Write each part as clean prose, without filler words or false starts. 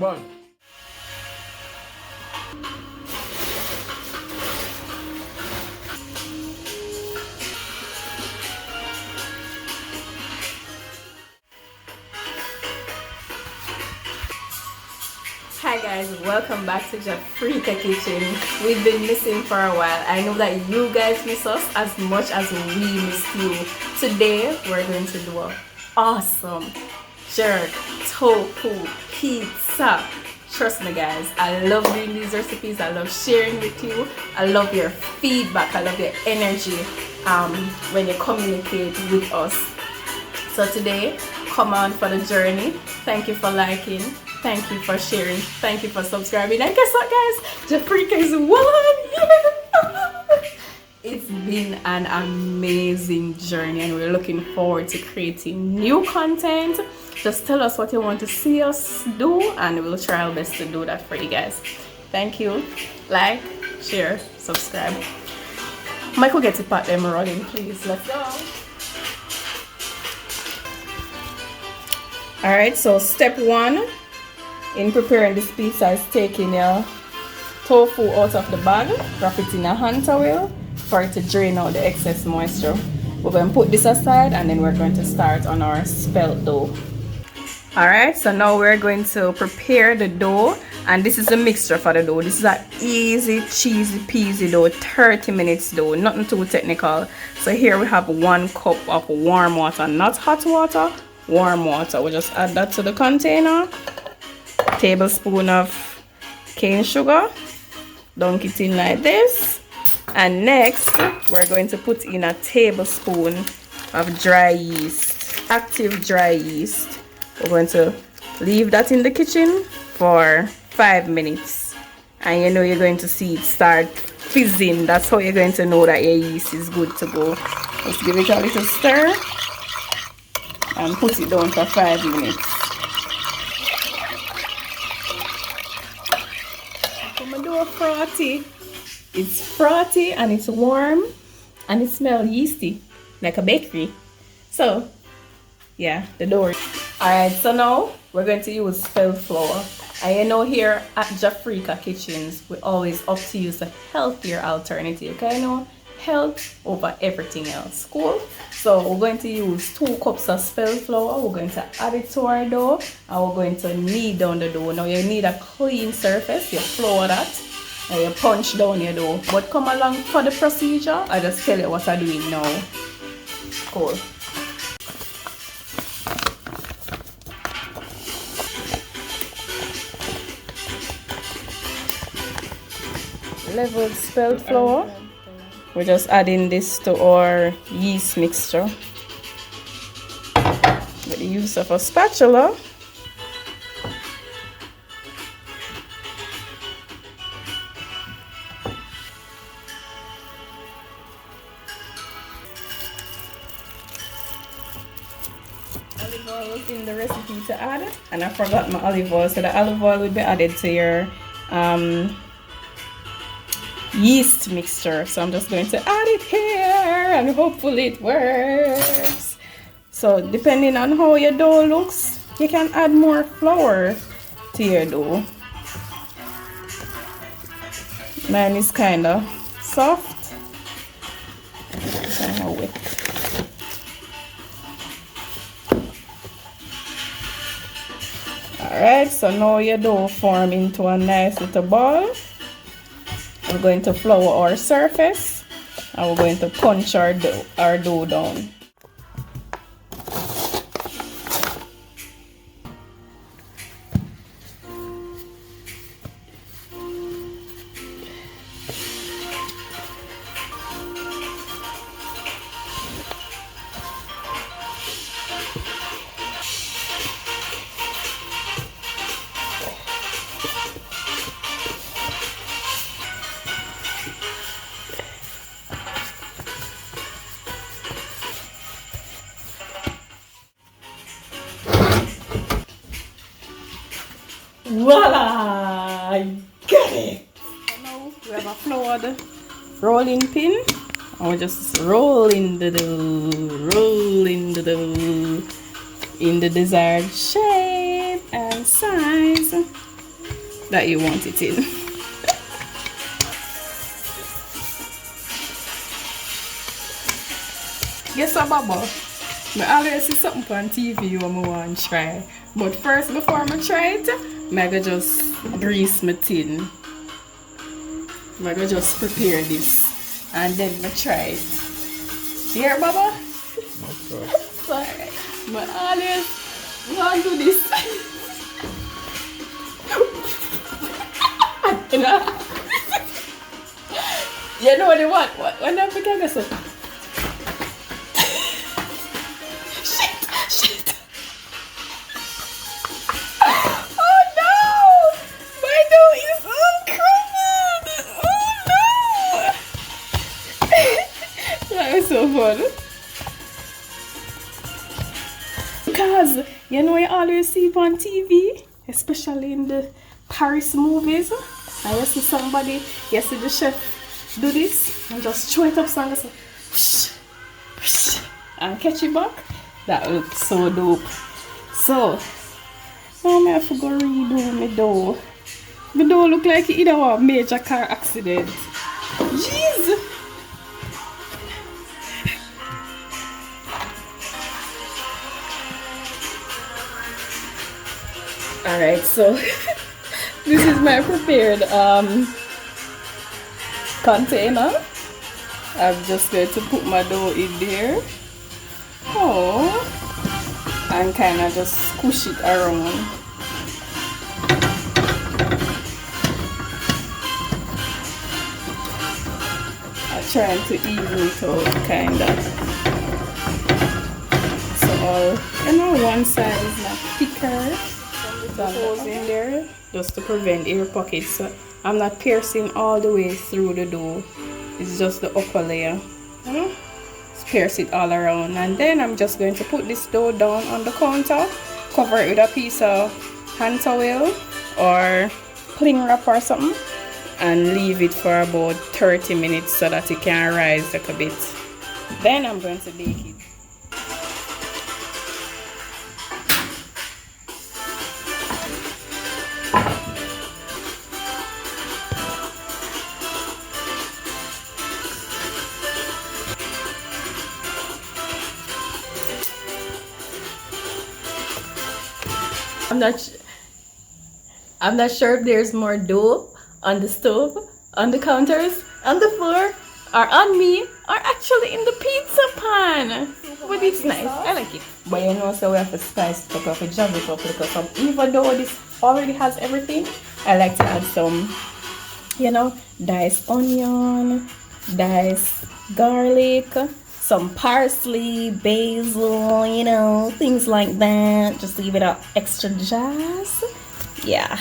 One. Hi guys, welcome back to Jafrika Kitchen. We've been missing for a while. I know that you guys miss us as much as we miss you. Today we're going to do an awesome jerk tofu pizza. Trust me guys, I love doing these recipes. I love sharing with you. I love your feedback. I love your energy when you communicate with us. So today, come on for the journey. Thank you for liking. Thank you for sharing. Thank you for subscribing. And guess what guys? Jafrika is 1 year. It's been an amazing journey and we're looking forward to creating new content. Just tell us what you want to see us do and we'll try our best to do that for you guys. Thank you. Like, share, subscribe. Michael, get to part them rolling, please. Let's go. Alright, so step 1 in preparing this pizza is taking your tofu out of the bag, wrap it in a hand towel for it to drain out the excess moisture. We're going to put this aside and then we're going to start on our spelt dough. Alright, so now we're going to prepare the dough, and this is the mixture for the dough. This is an easy, cheesy, peasy dough, 30 minutes dough, nothing too technical. So here we have 1 cup of warm water, not hot water, warm water. We'll just add that to the container. Tablespoon of cane sugar, dunk it in like this, and next we're going to put in a tablespoon of dry yeast, active dry yeast. We're going to leave that in the kitchen for 5 minutes, and you know you're going to see it start fizzing. That's how you're going to know that your yeast is good to go. Let's give it a little stir and put it down for 5 minutes. Frothy. It's frothy and it's warm and it smells yeasty like a bakery. So yeah, the dough. Alright, so now we're going to use spelt flour. And you know here at Jafrika Kitchens we always opt to use a healthier alternative. Okay, you know, health over everything else. Cool. So we're going to use 2 cups of spelt flour. We're going to add it to our dough and we're going to knead down the dough. Now you need a clean surface. You flour that and you punch down your dough. But come along for the procedure. I just tell you what I'm doing now. Cool. Leveled spelt flour. We're just adding this to our yeast mixture with the use of a spatula. Olive oil was in the recipe to add, and I forgot my olive oil, so the olive oil will be added to your yeast mixture. So I'm just going to add it here and hopefully it works. So depending on how your dough looks, you can add more flour to your dough. Mine is kind of soft, kind of wet. Alright, so now your dough form into a nice little ball. We're going to flour our surface and we're going to punch our dough down. Voila! I got it! So now we have a floured rolling pin. And we're just rolling the dough in the desired shape and size. that you want it in. Guess what, Baba? I always see something on TV what I want to try. But first, before I try it, I go just grease my tin. I go just prepare this. And then I try it. You hear, Baba? Okay. Sorry. I always want to do this. You know what they want? What I forget this? Shit. Oh no! My dough is uncrumbled! Oh no! That was so fun. Because, you know, you always see it on TV, especially in the Paris movies. And you see somebody, you see the chef do this and just throw it up so and just whoosh, and catch it back. That looks so dope. So, now I have to go redo my dough. My dough look like it either a major car accident. Jeez! Alright, so this is my prepared container. I'm just going to put my dough in there. Oh, and kind of just squish it around. I'm trying to even it out, kind of. So, you know, one side is not thicker. Some holes in there just to prevent air pockets. So I'm not piercing all the way through the dough. It's just the upper layer. Just pierce it all around, and then I'm just going to put this dough down on the counter, cover it with a piece of hand towel or cling wrap or something, and leave it for about 30 minutes so that it can rise like a bit. Then I'm going to bake it. I'm not sure if there's more dough on the stove, on the counters, on the floor, or on me, or actually in the pizza pan. But it's nice. I like it. But you know, so we have to spice it up, we jam it up because even though this already has everything, I like to add some, you know, diced onion, diced garlic, some parsley, basil, you know, things like that, just to give it an extra jazz. Yeah.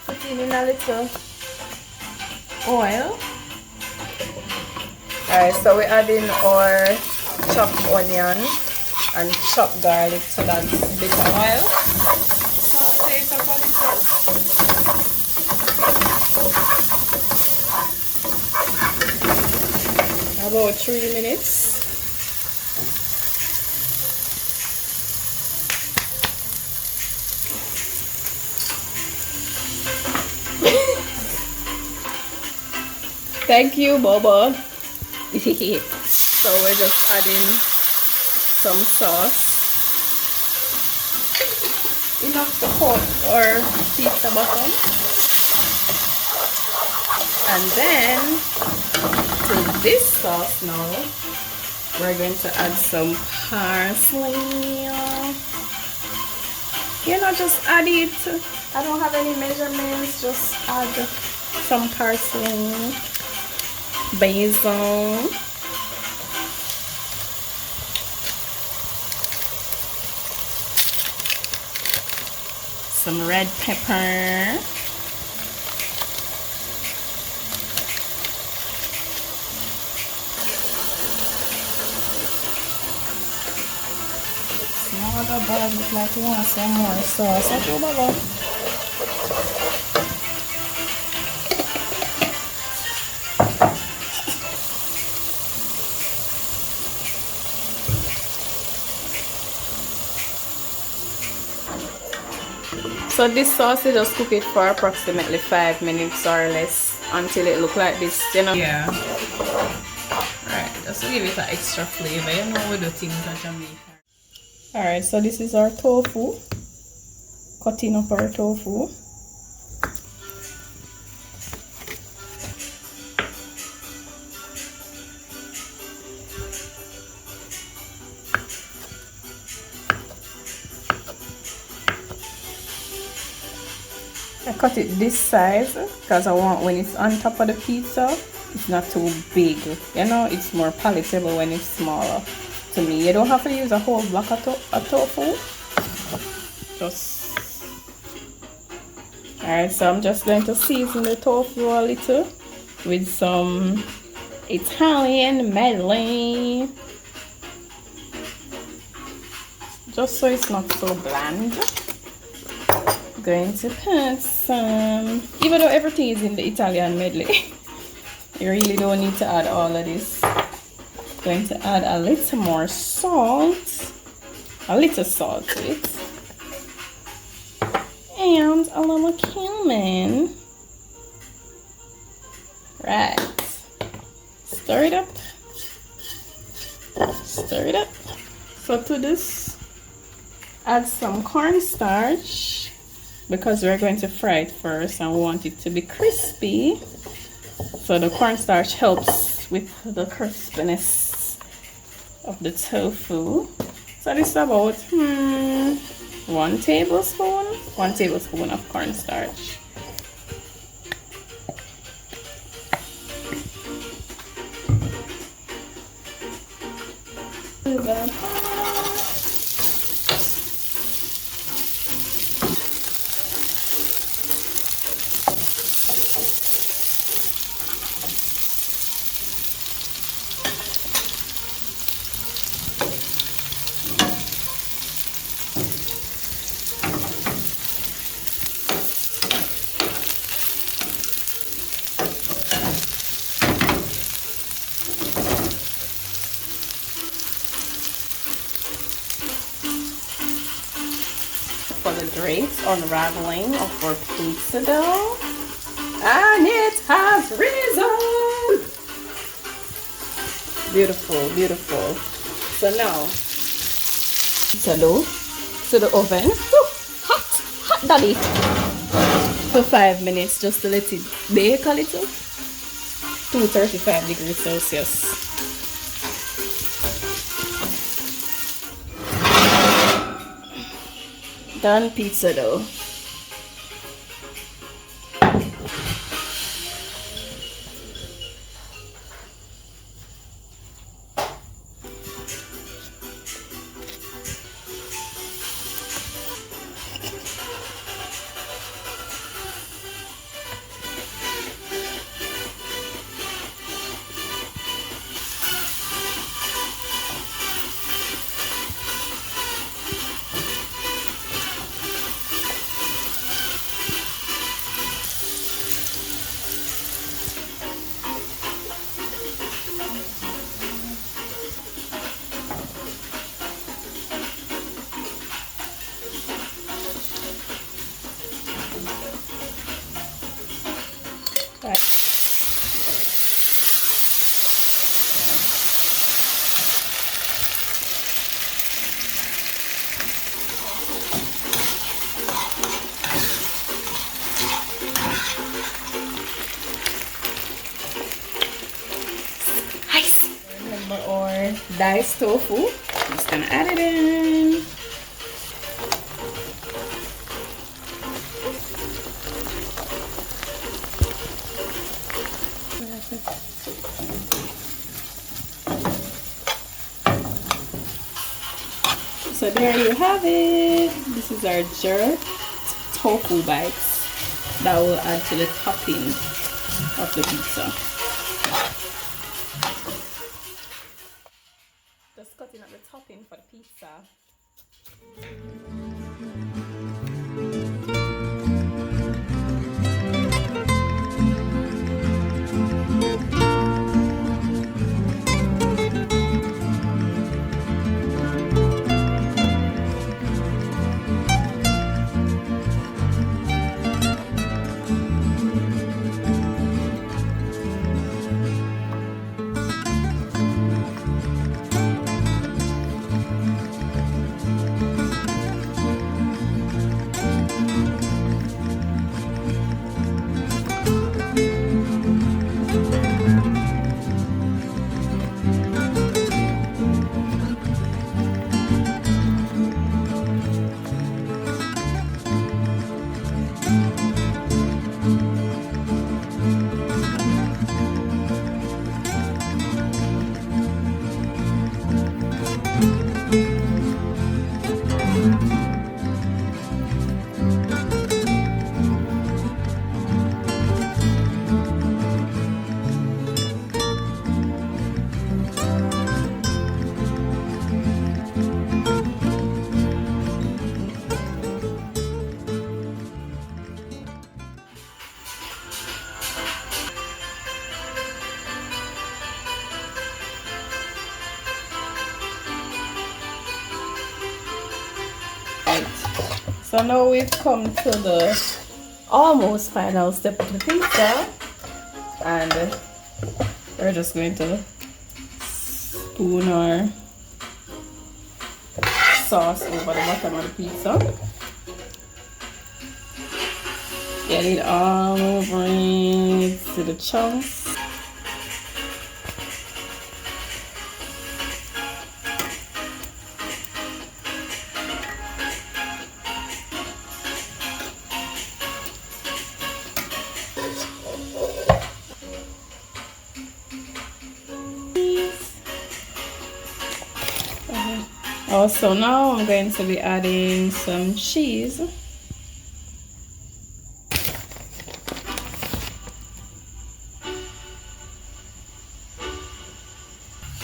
Put in a little oil. Alright, so we're adding our chopped onion and chopped garlic, so that's a bit of oil. Saute it up a little. About 3 minutes. Thank you, Baba. So we're just adding some sauce, enough to coat our pizza bottom, and then to this sauce now we're going to add some parsley. You know, just add it. I don't have any measurements, just add some parsley, basil, some red pepper, smaller bag, look like you want some more sauce. What you Baba? So this sauce, you just cook it for approximately 5 minutes or less until it look like this, you know. Yeah. Right, just to give it an extra flavor, you know, we do things that Jamaican. Alright, so this is our tofu. Cutting up our tofu. I cut it this size because I want when it's on top of the pizza, it's not too big. You know, it's more palatable when it's smaller. To me, you don't have to use a whole block of tofu. Just alright. So I'm just going to season the tofu a little with some Italian medley, just so it's not so bland. Going to put some, even though everything is in the Italian medley, you really don't need to add all of this. Going to add a little more salt, a little salt to it, and a little cumin. Right, stir it up, stir it up. So to this, add some cornstarch, because we're going to fry it first and we want it to be crispy. So the cornstarch helps with the crispiness of the tofu. So this is about 1 tablespoon of cornstarch. For the great unraveling of our pizza dough, and it has risen. Beautiful, beautiful. So now pizza dough to the oven. Woo, hot daddy, for 5 minutes, just to let it bake a little. 235 degrees Celsius. Done pizza dough. Or diced tofu. I'm just gonna add it in. So there you have it. This is our jerked tofu bites that will add to the topping of the pizza. Just cutting up the topping for the pizza. So now we've come to the almost final step of the pizza, and we're just going to spoon our sauce over the bottom of the pizza. Get it all over it to the chunks. Also, now I'm going to be adding some cheese.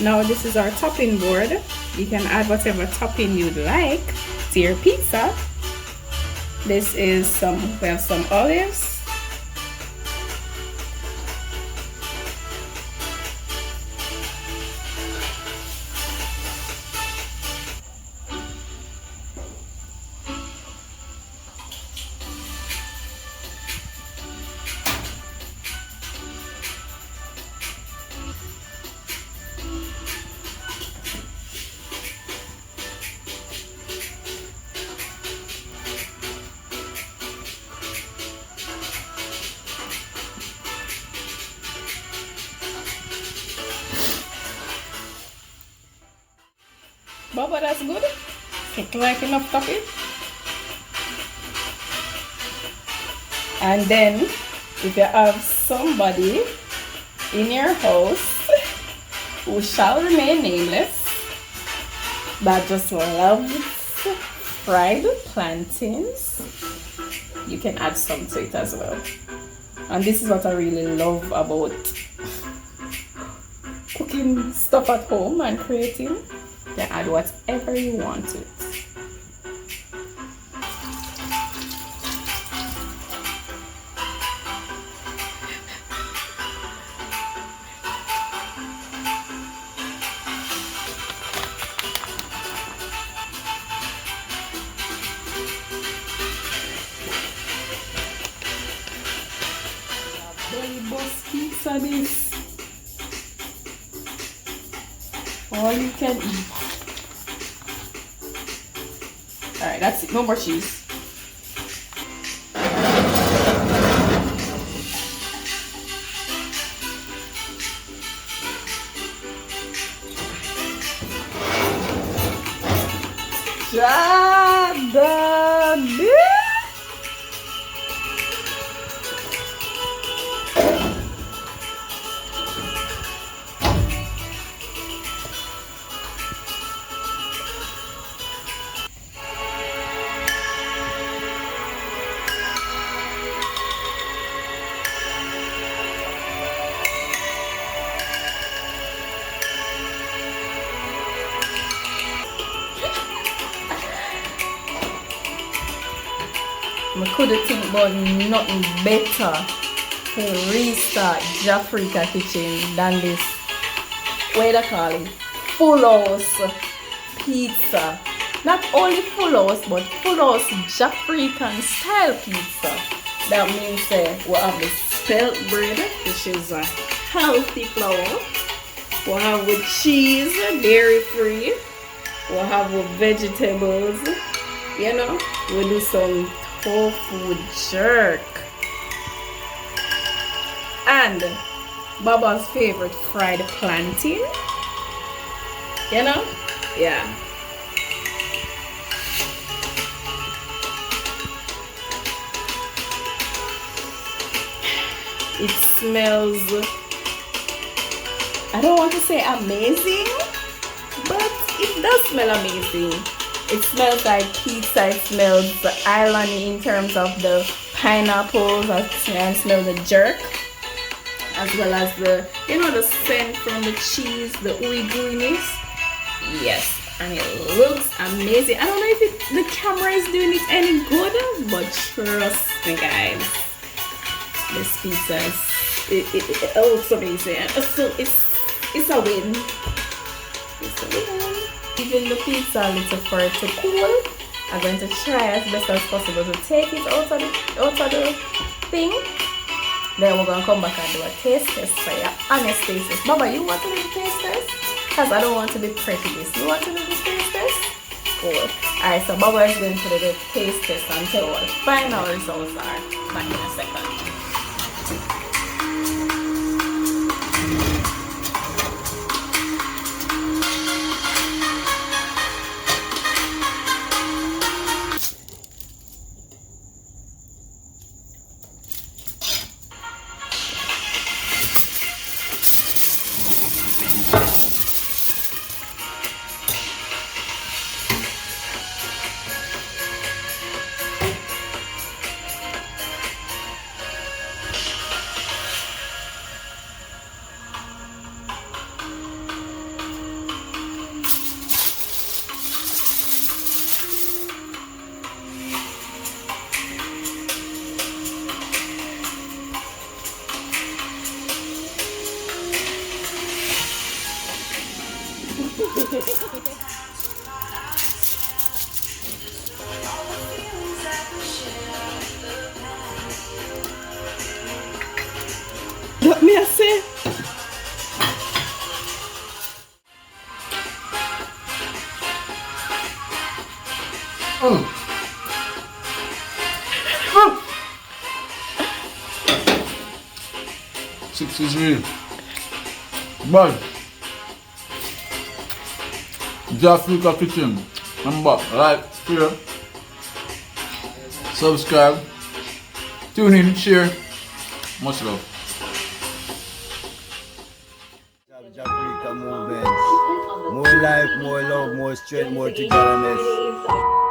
Now this is our topping board. You can add whatever topping you'd like to your pizza. This is we have some olives. Baba, that's good. It's like enough topping. And then, if you have somebody in your house who shall remain nameless that just loves fried plantains, you can add some to it as well. And this is what I really love about cooking stuff at home and creating. You can add whatever you want to it. Belly bus pizza this. All you can eat. Alright, that's it. No more cheese. I couldn't think about nothing better to restart Jafrica kitchen than this, what do you call it, full house pizza. Not only full house, but full house Jafrican style pizza. That means we have the spelt bread, which is a healthy flour. We'll have with cheese, dairy free. We'll have with vegetables. You know, we'll do some tofu jerk and Baba's favorite fried plantain, you know. Yeah, it smells, I don't want to say amazing, but it does smell amazing. It smells like pizza. It smells islandy in terms of the pineapples. I smell the jerk, as well as the, you know, the scent from the cheese, the ooey gooeyness. Yes, and it looks amazing. I don't know if the camera is doing it any good, but trust me, guys, this pizza it looks amazing. So it's a win. It's a win. Even the pizza a little for it to cool, I'm going to try as best as possible to take it out of the thing. Then we're going to come back and do a taste test for your honest taste test. Baba, you want to do the taste test? Because I don't want to be prejudiced. You want to do the taste test? Cool. Alright, so Baba is going to do the taste test and tell what the final results are. Back in a second. Let me see. Six is real. But Jafrika Kitchen. Remember, like, share, subscribe, tune in, share. Much love. Jafrika movement. More life, more love, more strength, more togetherness.